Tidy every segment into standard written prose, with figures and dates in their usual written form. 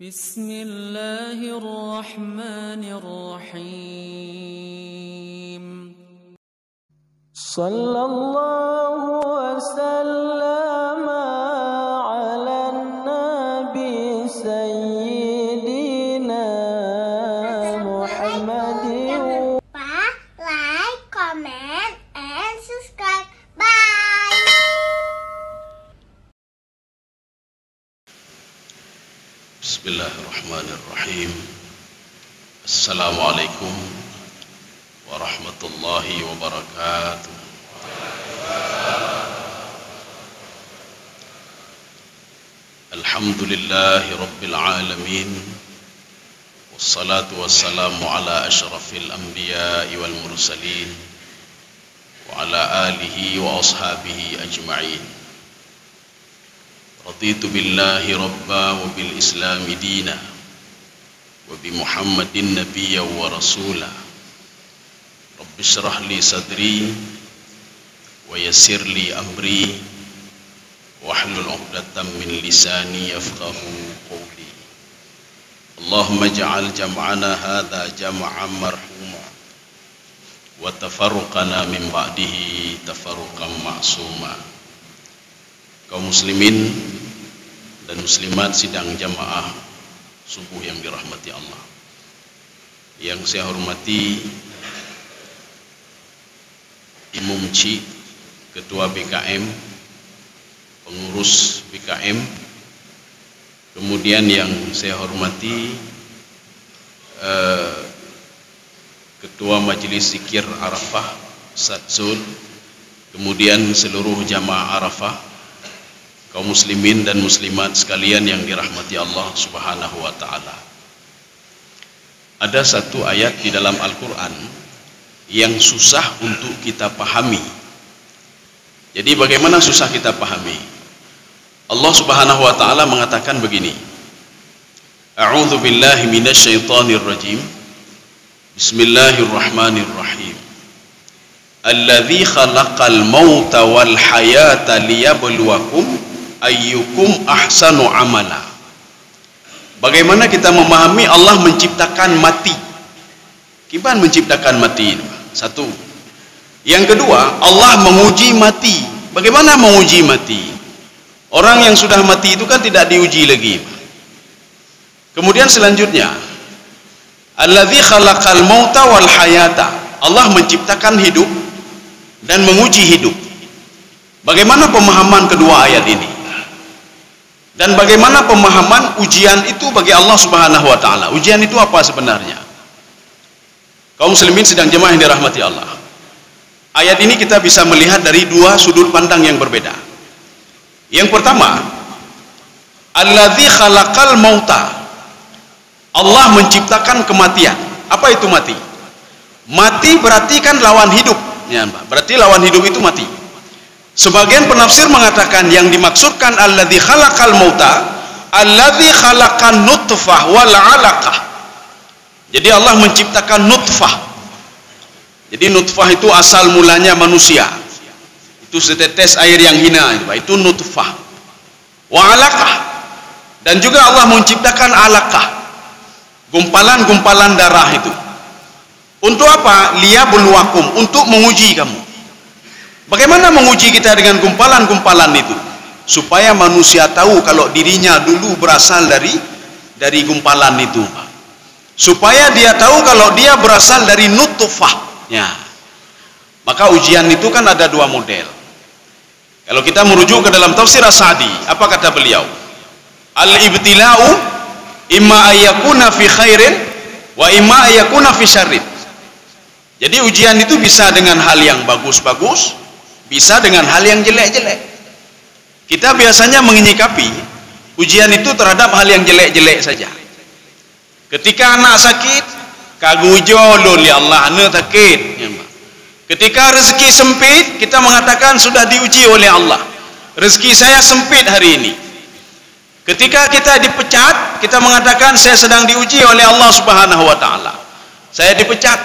Bismillahirrahmanirrahim. Sallallahu wasallam ala nabi sayyidina Muhammadin. Like, comment, and subscribe. Bye. Bismillahirrahmanirrahim. Assalamualaikum warahmatullahi wabarakatuh. Alhamdulillahi rabbil alamin. Wassalatu wassalamu ala ashrafil anbiya'i wal mursalin wa ala alihi wa ashabihi ajma'in. Raditu billahi rabba wa bil islami dina wa bi muhammadin nabiyya wa rasula. Rabbi shrah li sadri wa yassir li amri wahlul 'uqdatam min lisani yafqahu qawli. Allahumma ij'al jam'ana hadha jam'an marhuma wa tafarruqana min ba'dihi tafarruqan ma'suma. Kaum muslimin dan muslimat sidang jamaah subuh yang dirahmati Allah, yang saya hormati Imam Ci, Ketua BKM, pengurus BKM, kemudian yang saya hormati Ketua Majelis Zikir Arafah Ustaz Zul, kemudian seluruh jamaah Arafah, kaum muslimin dan muslimat sekalian yang dirahmati Allah Subhanahu wa taala. Ada satu ayat di dalam Al-Qur'an yang susah untuk kita pahami. Jadi bagaimana susah kita pahami? Allah Subhanahu wa taala mengatakan begini. A'udzu billahi minasyaitonir rajim. Bismillahirrahmanirrahim. Alladzi khalaqal mauta wal hayata liyabluwakum ayyukum ahsanu amala. Bagaimana kita memahami Allah menciptakan mati? Gimana menciptakan mati ini? Satu. Yang kedua, Allah menguji mati. Bagaimana menguji mati? Orang yang sudah mati itu kan tidak diuji lagi. Kemudian selanjutnya, alladzi khalaqal mauta wal hayata. Allah menciptakan hidup dan menguji hidup. Bagaimana pemahaman kedua ayat ini? Dan bagaimana pemahaman ujian itu bagi Allah Subhanahu wa taala? Ujian itu apa sebenarnya? Kaum muslimin sidang jemaah yang dirahmati Allah. Ayat ini kita bisa melihat dari dua sudut pandang yang berbeda. Yang pertama, alladzi khalaqal mauta. Allah menciptakan kematian. Apa itu mati? Mati berarti kan lawan hidup. Ya, berarti lawan hidup itu mati. Sebagian penafsir mengatakan yang dimaksudkan alladzi khalaqal mauta, alladzi khalaqan nutfah wal 'alaqah. Jadi Allah menciptakan nutfah. Jadi nutfah itu asal mulanya manusia. Itu setetes air yang hina, itu nutfah. Wa 'alaqah. Dan juga Allah menciptakan 'alaqah. Gumpalan-gumpalan darah itu. Untuk apa? Liyabluwakum, untuk menguji kamu. Bagaimana menguji kita dengan gumpalan-gumpalan itu? Supaya manusia tahu kalau dirinya dulu berasal dari gumpalan itu. Supaya dia tahu kalau dia berasal dari nutfah. Ya. Maka ujian itu kan ada dua model. Kalau kita merujuk ke dalam tafsir As-Sa'di, apa kata beliau? Al-ibtila'u imma ayyakuna fi khairin wa imma ayyakuna fi syarrin. Jadi ujian itu bisa dengan hal yang bagus-bagus, bisa dengan hal yang jelek-jelek. Kita biasanya menyikapi ujian itu terhadap hal yang jelek-jelek saja. Ketika anak sakit, kagujolun ya Allah, anak sakit. Ketika rezeki sempit, kita mengatakan sudah diuji oleh Allah. Rezeki saya sempit hari ini. Ketika kita dipecat, kita mengatakan saya sedang diuji oleh Allah Subhanahu wa taala. Saya dipecat.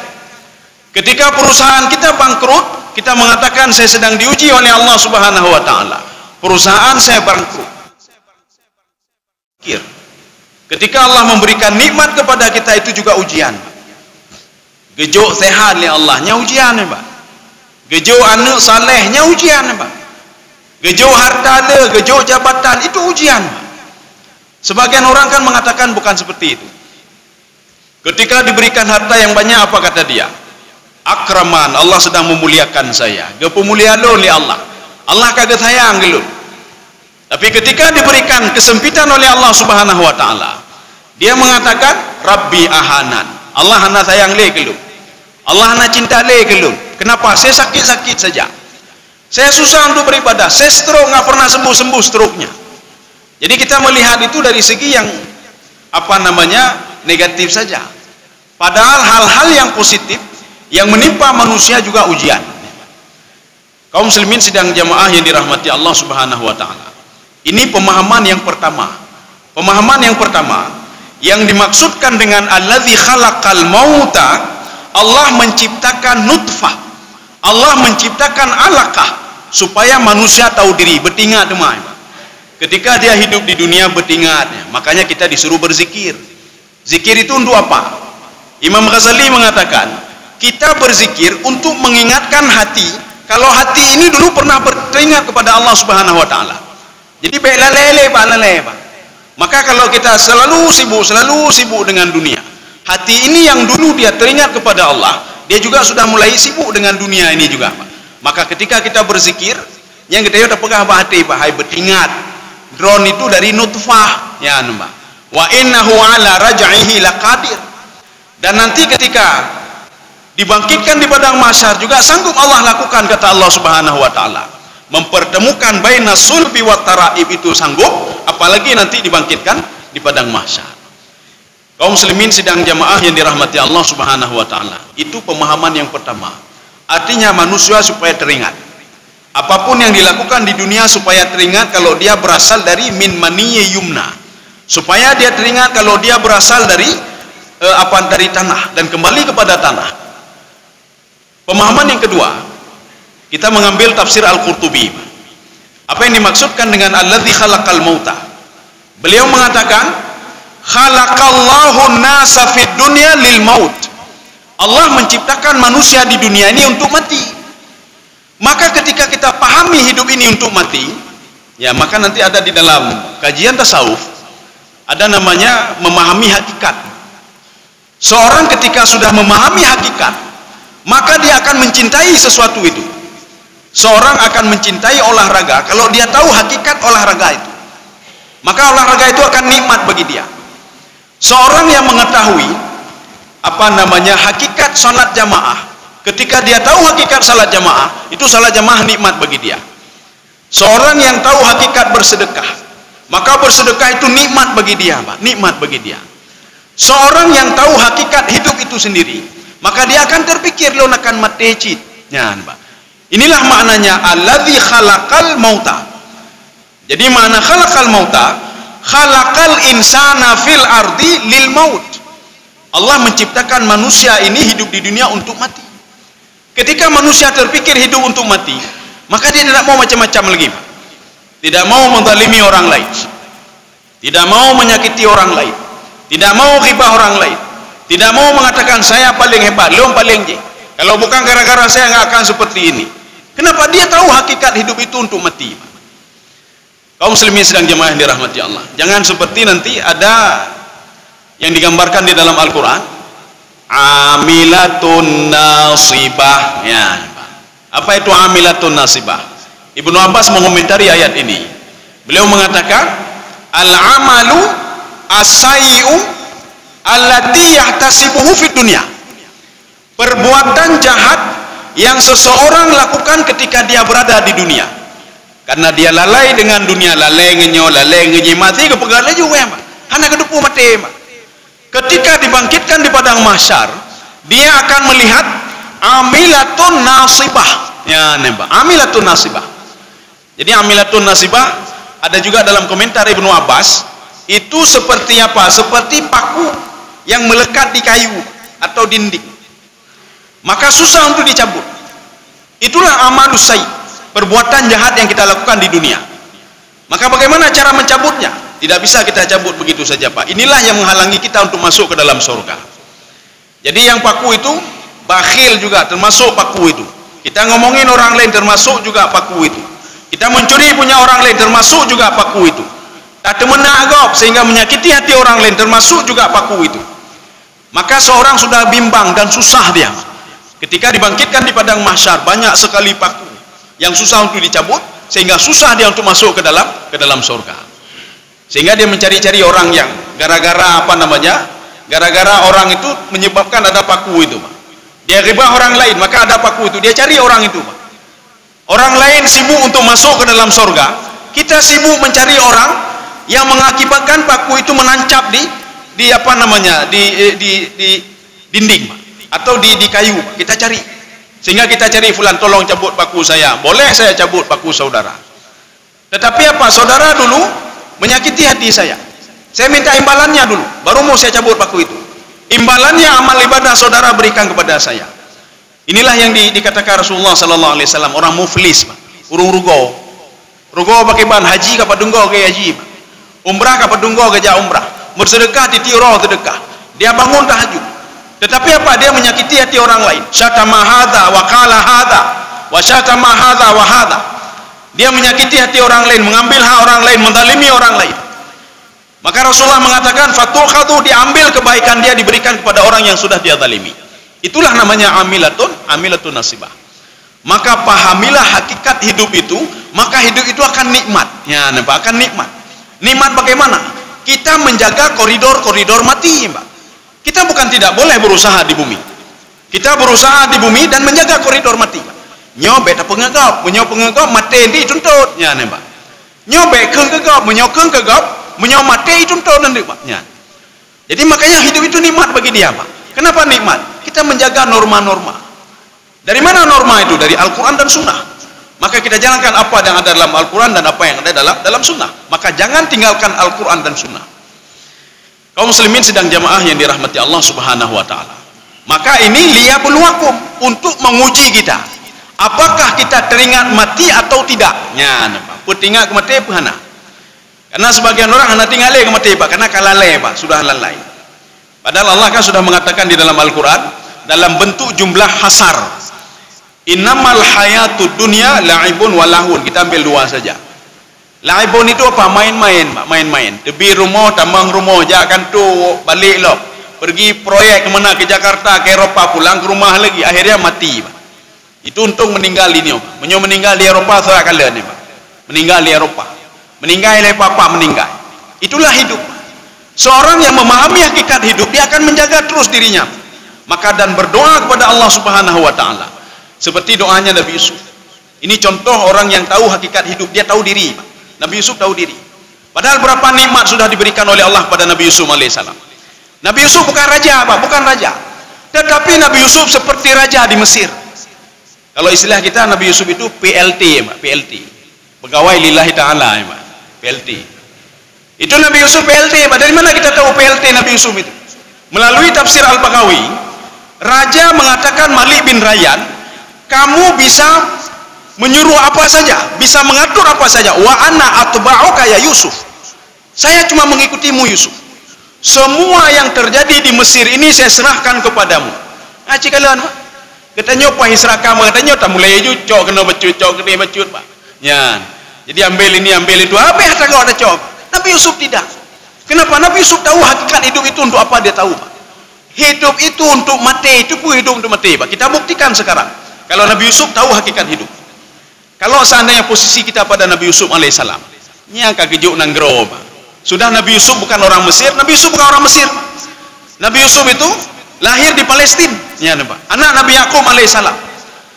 Ketika perusahaan kita bangkrut, kita mengatakan saya sedang diuji oleh Allah Subhanahu wa taala. Perusahaan saya bangkrut. Ketika Allah memberikan nikmat kepada kita, itu juga ujian. Gejuk sehat oleh Allahnya ujian, Pak. Gejuk anak salehnya ujian, Pak. Gejuk harta le, gejuk jabatan, itu ujian, Pak. Sebagian orang kan mengatakan bukan seperti itu. Ketika diberikan harta yang banyak, apa kata dia? Akraman, Allah sedang memuliakan saya. Kepemuliaan oleh Allah. Allah kagak sayang gitu. Tapi ketika diberikan kesempitan oleh Allah Subhanahu wa taala, dia mengatakan Rabbi ahanan. Allah hana sayang le gitu. Allah hana cinta le gitu. Kenapa? Saya sakit-sakit saja. Saya susah untuk beribadah. Saya stroke, nggak pernah sembuh-sembuh stroke-nya. Jadi kita melihat itu dari segi yang negatif saja. Padahal hal-hal yang positif yang menimpa manusia juga ujian. Kaum muslimin sidang jamaah yang dirahmati Allah Subhanahu wa taala. Ini pemahaman yang pertama. Pemahaman yang pertama yang dimaksudkan dengan alladzi khalaqal mauta, Allah menciptakan nutfah. Allah menciptakan alaqah supaya manusia tahu diri, bertingat demai. Ketika dia hidup di dunia bertingat, makanya kita disuruh berzikir. Zikir itu untuk apa? Imam Ghazali mengatakan, kita berzikir untuk mengingatkan hati, kalau hati ini dulu pernah beringat kepada Allah Subhanahu wa taala. Jadi baik lalele Pak. Maka kalau kita selalu sibuk dengan dunia, hati ini yang dulu dia teringat kepada Allah, dia juga sudah mulai sibuk dengan dunia ini juga, Pak. Maka ketika kita berzikir, yang kita udah pegang hati, Pak, hai beringat. Drone itu dari nutfah, ya, Mbak. Wa innahu ala raj'ihi laqadir. Dan nanti ketika dibangkitkan di padang mahsyar juga sanggup Allah lakukan, kata Allah Subhanahu wa taala. Mempertemukan baina sulbi wa taraib itu sanggup, apalagi nanti dibangkitkan di padang mahsyar. Kaum muslimin sidang jamaah yang dirahmati Allah Subhanahu wa taala. Itu pemahaman yang pertama. Artinya manusia supaya teringat. Apapun yang dilakukan di dunia supaya teringat kalau dia berasal dari min maniyyi yumna. Supaya dia teringat kalau dia berasal dari dari tanah dan kembali kepada tanah. Pemahaman yang kedua, kita mengambil tafsir Al-Qurtubi. Apa yang dimaksudkan dengan alladzi khalaqal mauta? Beliau mengatakan khalaqallahu an-nasa fid dunya lil maut. Allah menciptakan manusia di dunia ini untuk mati. Maka ketika kita pahami hidup ini untuk mati, ya, maka nanti ada di dalam kajian tasawuf ada namanya memahami hakikat. Seorang ketika sudah memahami hakikat, maka dia akan mencintai sesuatu itu. Seorang akan mencintai olahraga kalau dia tahu hakikat olahraga itu. Maka olahraga itu akan nikmat bagi dia. Seorang yang mengetahui hakikat salat jamaah, ketika dia tahu hakikat salat jamaah, itu salat jamaah nikmat bagi dia. Seorang yang tahu hakikat bersedekah, maka bersedekah itu nikmat bagi dia, Pak, nikmat bagi dia. Seorang yang tahu hakikat hidup itu sendiri, maka dia akan terpikir lo akan matecit. Ya, Pak. Inilah maknanya alladzi khalaqal mauta. Jadi makna khalaqal mauta, khalaqal insana fil ardi lil maut. Allah menciptakan manusia ini hidup di dunia untuk mati. Ketika manusia terpikir hidup untuk mati, maka dia tidak mau macam-macam lagi, Pak. Tidak mau menzalimi orang lain, tidak mau menyakiti orang lain, tidak mau ghibah orang lain, tidak mau mengatakan saya paling hebat, lu paling je. Kalau bukan gara-gara saya nggak akan seperti ini. Kenapa? Dia tahu hakikat hidup itu untuk mati, Pak. Kaum muslimin sedang jemaah yang dirahmati Allah, jangan seperti nanti ada yang digambarkan di dalam Al-Quran, amilatun nasibah. Ya, apa itu amilatun nasibah? Ibnu Abbas mengomentari ayat ini. Beliau mengatakan, al-amalu as-sayyi'u allati yahtasibuhu fid dunya. Perbuatan jahat yang seseorang lakukan ketika dia berada di dunia. Karena dia lalai dengan dunia, lalai ngenyo, lalai ngenyimati kepegala juga, Pak. Hana kedupu mati, Pak. Ketika dibangkitkan di padang mahsyar, dia akan melihat amilatun nasibah. Ya, nembak. Amilatun nasibah. Jadi amilatun nasibah ada juga dalam komentar Ibnu Abbas, itu seperti apa? Seperti paku yang melekat di kayu atau dinding. Maka susah untuk dicabut. Itulah amalus sayyi, perbuatan jahat yang kita lakukan di dunia. Maka bagaimana cara mencabutnya? Tidak bisa kita cabut begitu saja, Pak. Inilah yang menghalangi kita untuk masuk ke dalam surga. Jadi yang paku itu, bakhil juga termasuk paku itu. Kita ngomongin orang lain termasuk juga paku itu. Kita mencuri punya orang lain termasuk juga paku itu. Tak temenagop sehingga menyakiti hati orang lain termasuk juga paku itu. Maka seorang sudah bimbang dan susah dia. Ketika dibangkitkan di padang mahsyar, banyak sekali paku yang susah untuk dicabut, sehingga susah dia untuk masuk ke dalam surga. Sehingga dia mencari-cari orang yang gara-gara gara-gara orang itu menyebabkan ada paku itu, Pak. Dia ribah orang lain, maka ada paku itu, dia cari orang itu, Pak. Orang lain sibuk untuk masuk ke dalam surga, kita sibuk mencari orang yang mengakibatkan paku itu menancap di dinding, Pak, atau di kayu, Pak. Kita cari, sehingga kita cari, fulan tolong cabut paku saya, boleh saya cabut paku saudara. Tetapi apa, saudara dulu menyakiti hati saya minta imbalannya dulu, baru mau saya cabut paku itu. Imbalannya amal ibadah saudara berikan kepada saya. Inilah yang dikatakan Rasulullah sallallahu alaihi wasallam, orang muflis, Pak. Urung rugo pakai ban haji ka padunggo ke haji, Pak. Umrah ka padunggo ke umrah, bersedekah titiro sedekah, dia bangun tahajud. Tetapi apa, dia menyakiti hati orang lain. Syatama hadza wa qala hadza wa syatama hadza wa hadza. Dia menyakiti hati orang lain, mengambil hak orang lain, menzalimi orang lain. Maka Rasulullah mengatakan, fatukhadhu, diambil kebaikan dia, diberikan kepada orang yang sudah dia zalimi. Itulah namanya amilatun nasibah. Maka pahamilah hakikat hidup itu, maka hidup itu akan nikmat. Ya, nampak, akan nikmat. Nikmat bagaimana? Kita menjaga koridor-koridor mati, Mbak. Kita bukan tidak boleh berusaha di bumi. Kita berusaha di bumi dan menjaga koridor mati, Mbak. Nyobek tak pengegap, menyok mati nanti tuntut, ya nembak. Nyobek keng kegap, menyokeng kegap, menyok mati tuntut nanti, Pak. Ya. Jadi makanya hidup itu nikmat bagi dia, Pak. Kenapa nikmat? Kita menjaga norma-norma. Dari mana norma itu? Dari Al-Quran dan Sunnah. Maka kita jalankan apa yang ada dalam Al-Quran dan apa yang ada dalam Sunnah. Maka jangan tinggalkan Al-Quran dan Sunnah. Kaum muslimin sedang jamaah yang dirahmati Allah Subhanahu wa Ta'ala. Maka ini liyabluwakum, untuk menguji kita. Apakah kita teringat mati atau tidak? Ya, nampak. Teringat mati apa hana? Karena sebagian orang hana tinggalai ke mati, Pak, karena kalalai, Pak, sudah lalai. Padahal Allah kan sudah mengatakan di dalam Al-Quran dalam bentuk jumlah hasar. Innamal hayatud dunya la'ibun walahun. Kita ambil dua saja. La'ibun itu apa? Main-main, Pak, main-main. Tebi rumah, tambang rumah, jangan tu balik loh. Pergi proyek kemana, ke Jakarta, ke Eropah, pulang ke rumah lagi, akhirnya mati, Pak. Itu untuk meninggal ini, Pak. Meninggal di Eropah saya kalian ni, Pak. Meninggal di Eropah. Meninggal oleh papa meninggal. Itulah hidup. Seorang yang memahami hakikat hidup, dia akan menjaga terus dirinya. Maka dan berdoa kepada Allah Subhanahu wa Ta'ala. Seperti doanya Nabi Yusuf. Ini contoh orang yang tahu hakikat hidup, dia tahu diri, Pak. Nabi Yusuf tahu diri. Padahal berapa nikmat sudah diberikan oleh Allah pada Nabi Yusuf alaihissalam. Nabi Yusuf bukan raja, Pak, bukan raja. Tetapi Nabi Yusuf seperti raja di Mesir. Kalau istilah kita, Nabi Yusuf itu PLT, Pak, PLT. Pegawai lillahi ta'ala, Pak, PLT. Itu Nabi Yusuf PLT, Pak. Dari mana kita tahu PLT Nabi Yusuf itu? Melalui tafsir Al-Baghawi, raja mengatakan Malik bin Rayyan, kamu bisa menyuruh apa saja, bisa mengatur apa saja. Wa ana atba'uka ya Yusuf. Saya cuma mengikutimu Yusuf. Semua yang terjadi di Mesir ini saya serahkan kepadamu. Cikalan, Pak. Katanya apa hisrakam, katanya tak mulai cok kena becut, cok kena becut, Pak. Ya. Jadi ambil ini, ambil itu. Apa yang kau ada cok? Nabi Yusuf tidak. Kenapa? Nabi Yusuf tahu hakikat hidup itu untuk apa, dia tahu, Pak. Hidup itu untuk mati, itu pun hidup untuk mati, Pak. Kita buktikan sekarang. Kalau Nabi Yusuf tahu hakikat hidup. Kalau seandainya posisi kita pada Nabi Yusuf alaihissalam, ini angka kejuk nanggro, Pak. Sudah Nabi Yusuf bukan orang Mesir, Nabi Yusuf bukan orang Mesir, Pak. Nabi Yusuf itu lahir di Palestina, ya, Pak. Anak Nabi Yakub alaihissalam.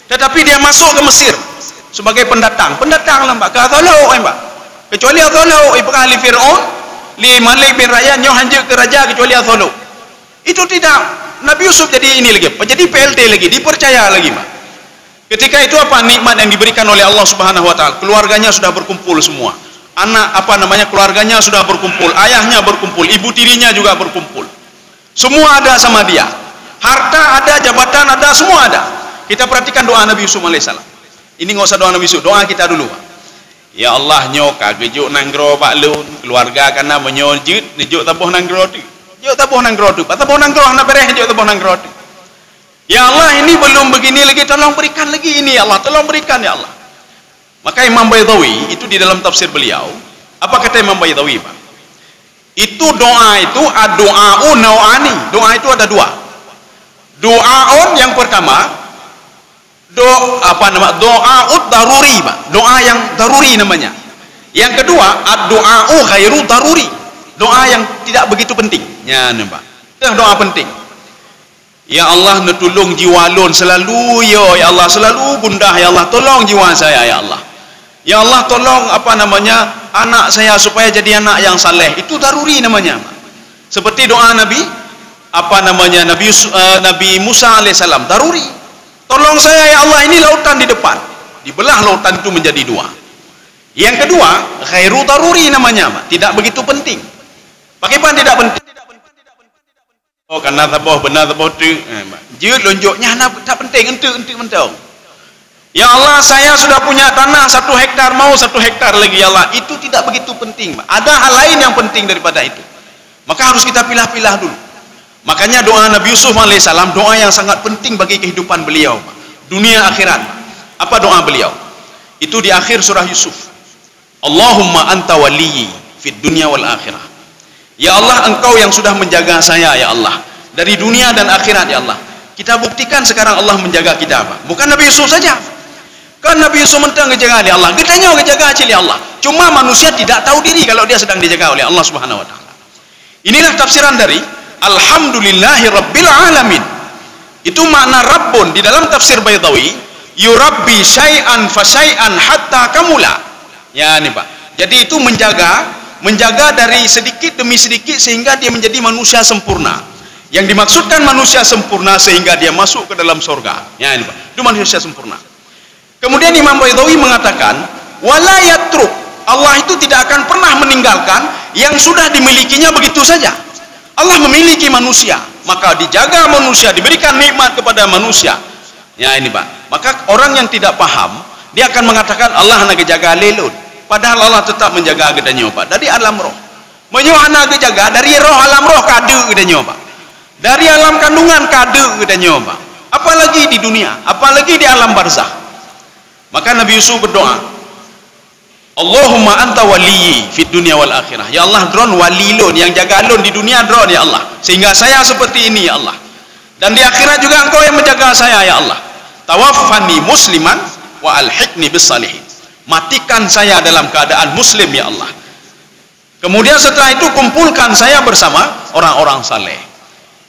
Tetapi dia masuk ke Mesir sebagai pendatang lah, Pak. Ke Athalau, Pak. Kecuali Athalau, ibu ahli Fir'aun, li Malik bin Rayyan, nyoh hanjir ke raja kecuali Athalau. Itu tidak. Nabi Yusuf jadi ini lagi, jadi PLT lagi, dipercaya lagi, Pak. Ketika itu apa nikmat yang diberikan oleh Allah Subhanahu wa Ta'ala? Keluarganya sudah berkumpul semua. Anak keluarganya sudah berkumpul, ayahnya berkumpul, ibu tirinya juga berkumpul. Semua ada sama dia. Harta ada, jabatan ada, semua ada. Kita perhatikan doa Nabi Yusuf alaihissalam. Ini nggak usah doa Nabi Yusuf, doa kita dulu, Pak. Ya Allah nyoka gejuk nanggro baklun keluarga kana menyojit nejuk tabuh nanggro tu. Juk tabuh nanggro tu. Tabuh nanggro nak beres juk tabuh nanggro tu. Ya Allah ini belum begini lagi, tolong berikan lagi ini ya Allah, tolong berikan ya Allah. Maka Imam Baydawi itu di dalam tafsir beliau, apa kata Imam Baydawi, Pak? Itu doa itu ad-du'a'u nau'ani. Doa itu ada dua. Doaun yang pertama doa'ud daruri, Pak. Doa yang daruri namanya. Yang kedua ad-du'a'u ghairu daruri. Doa yang tidak begitu penting. Ya, Pak. Itu doa penting. Ya Allah netulung jiwa lun selalu ya Allah, selalu gundah ya Allah, tolong jiwa saya ya Allah. Ya Allah tolong anak saya supaya jadi anak yang saleh. Itu daruri namanya. Seperti doa Nabi Nabi Musa alaihissalam, daruri. Tolong saya ya Allah, ini lautan di depan. Dibelah lautan itu menjadi dua. Yang kedua, ghairu daruri namanya, tidak begitu penting. Bagaimana tidak penting? Oh, karena tabuh benar tabuh tu. Jut lonjoknya tak penting, entuk mentau. Ya Allah, saya sudah punya tanah 1 hektar, mau 1 hektar lagi ya Allah. Itu tidak begitu penting, Pak. Ada hal lain yang penting daripada itu. Maka harus kita pilah-pilah dulu. Makanya doa Nabi Yusuf alaihissalam doa yang sangat penting bagi kehidupan beliau, Pak. Dunia akhirat. Apa doa beliau? Itu di akhir surah Yusuf. Allahumma anta waliyyi fid dunya wal akhirah. Ya Allah, engkau yang sudah menjaga saya ya Allah, dari dunia dan akhirat ya Allah. Kita buktikan sekarang Allah menjaga kita, Pak. Bukan Nabi Yusuf saja. Kan Nabi Yusuf mentang ngejaga ya Allah. Gedanya ngejaga acil ya Allah. Cuma manusia tidak tahu diri kalau dia sedang dijaga oleh Allah Subhanahu wa taala. Inilah tafsiran dari Alhamdulillahi Rabbil Alamin. Itu makna Rabbun di dalam tafsir Baydawi, yurabbi syai'an fa syai'an hatta kamula. Ya nih, Pak. Jadi itu menjaga dari sedikit demi sedikit sehingga dia menjadi manusia sempurna. Yang dimaksudkan manusia sempurna sehingga dia masuk ke dalam surga. Ya ini, Pak. Itu manusia sempurna. Kemudian Imam Baydawi mengatakan, wala yatruk. Allah itu tidak akan pernah meninggalkan yang sudah dimilikinya begitu saja. Allah memiliki manusia, maka dijaga manusia, diberikan nikmat kepada manusia. Ya ini, Pak. Maka orang yang tidak paham, dia akan mengatakan Allah nak jaga lelun. Padahal Allah tetap menjaga gedanya, Pak. Dari alam roh. Menyuhana jaga dari roh alam roh kade gedanya, Pak. Dari alam kandungan kade gedanya, Pak. Apalagi di dunia, apalagi di alam barzah. Maka Nabi Yusuf berdoa, Allahumma anta waliyyi fid dunya wal akhirah. Ya Allah, dron wali lun, yang jaga lun di dunia dron ya Allah. Sehingga saya seperti ini ya Allah. Dan di akhirat juga engkau yang menjaga saya ya Allah. Tawaffani musliman wa alhiqni bis salihin. Matikan saya dalam keadaan muslim ya Allah. Kemudian setelah itu kumpulkan saya bersama orang-orang saleh.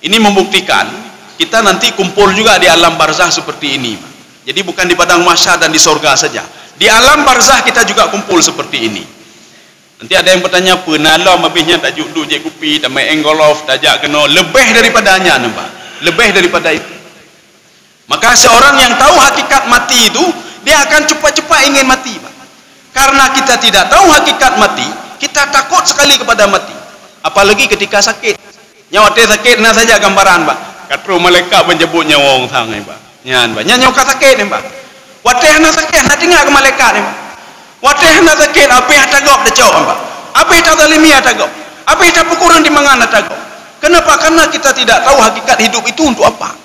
Ini membuktikan kita nanti kumpul juga di alam barzah seperti ini. Jadi bukan di padang mahsyar dan di sorga saja. Di alam barzah kita juga kumpul seperti ini. Nanti ada yang bertanya, penala mabihnya tak juduk je kupi, tak main engolof, tak jak kena. Lebih daripadanya, nampak? Lebih daripada itu. Maka seorang yang tahu hakikat mati itu, dia akan cepat-cepat ingin mati, Pak. Karena kita tidak tahu hakikat mati, kita takut sekali kepada mati. Apalagi ketika sakit. Nyawa teh sakit, nah saja gambaran, Pak. Katru malaikat menyebut nyawa orang tang, Pak. Nyan, Pak. Nyawa ka sakit, Pak. Wateh nak sakit, nak dengar ke malaikat, Pak. Wateh nak sakit, apa yang tagap dah jawab, Pak. Apa yang tazalimi tagap? Apa yang pukuran di mangan tagap? Kenapa? Karena kita tidak tahu hakikat hidup itu untuk apa.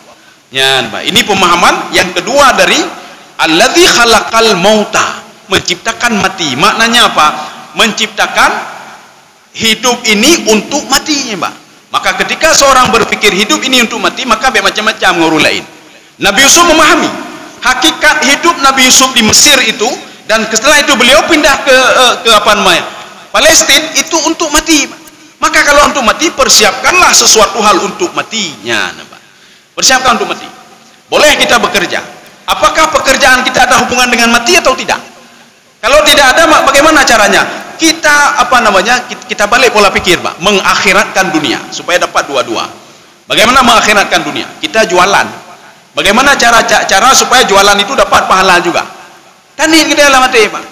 Nyan, Pak. Ini pemahaman yang kedua dari alladzi khalaqal mauta, menciptakan mati. Maknanya apa? Menciptakan hidup ini untuk matinya, Pak. Maka ketika seorang berpikir hidup ini untuk mati, maka macam-macam ngurus lain. Nabi Yusuf memahami hakikat hidup Nabi Yusuf di Mesir itu, dan setelah itu beliau pindah ke apa namanya? Palestina, itu untuk mati, Pak. Maka kalau untuk mati, persiapkanlah sesuatu hal untuk matinya, Pak. Persiapkan untuk mati. Boleh kita bekerja. Apakah pekerjaan kita ada hubungan dengan mati atau tidak? Kalau tidak ada, bagaimana caranya? Kita apa namanya? Kita balik pola pikir, Pak, mengakhiratkan dunia supaya dapat dua-dua. Bagaimana mengakhiratkan dunia? Kita jualan. Bagaimana cara supaya jualan itu dapat pahala juga? Tani kita dalam mati, Pak.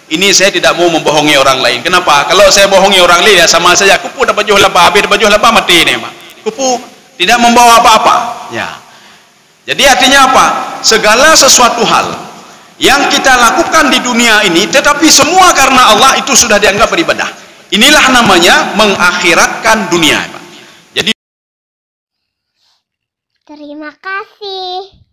Ini saya tidak mau membohongi orang lain. Kenapa? Kalau saya bohongi orang lain, ya sama saja kupu dapat jual lebah, habis dapat jual lebah mati ini, Pak. Kupu tidak membawa apa-apa. Ya. Jadi artinya apa? Segala sesuatu hal yang kita lakukan di dunia ini, tetapi semua karena Allah, itu sudah dianggap beribadah. Inilah namanya mengakhiratkan dunia. Jadi terima kasih.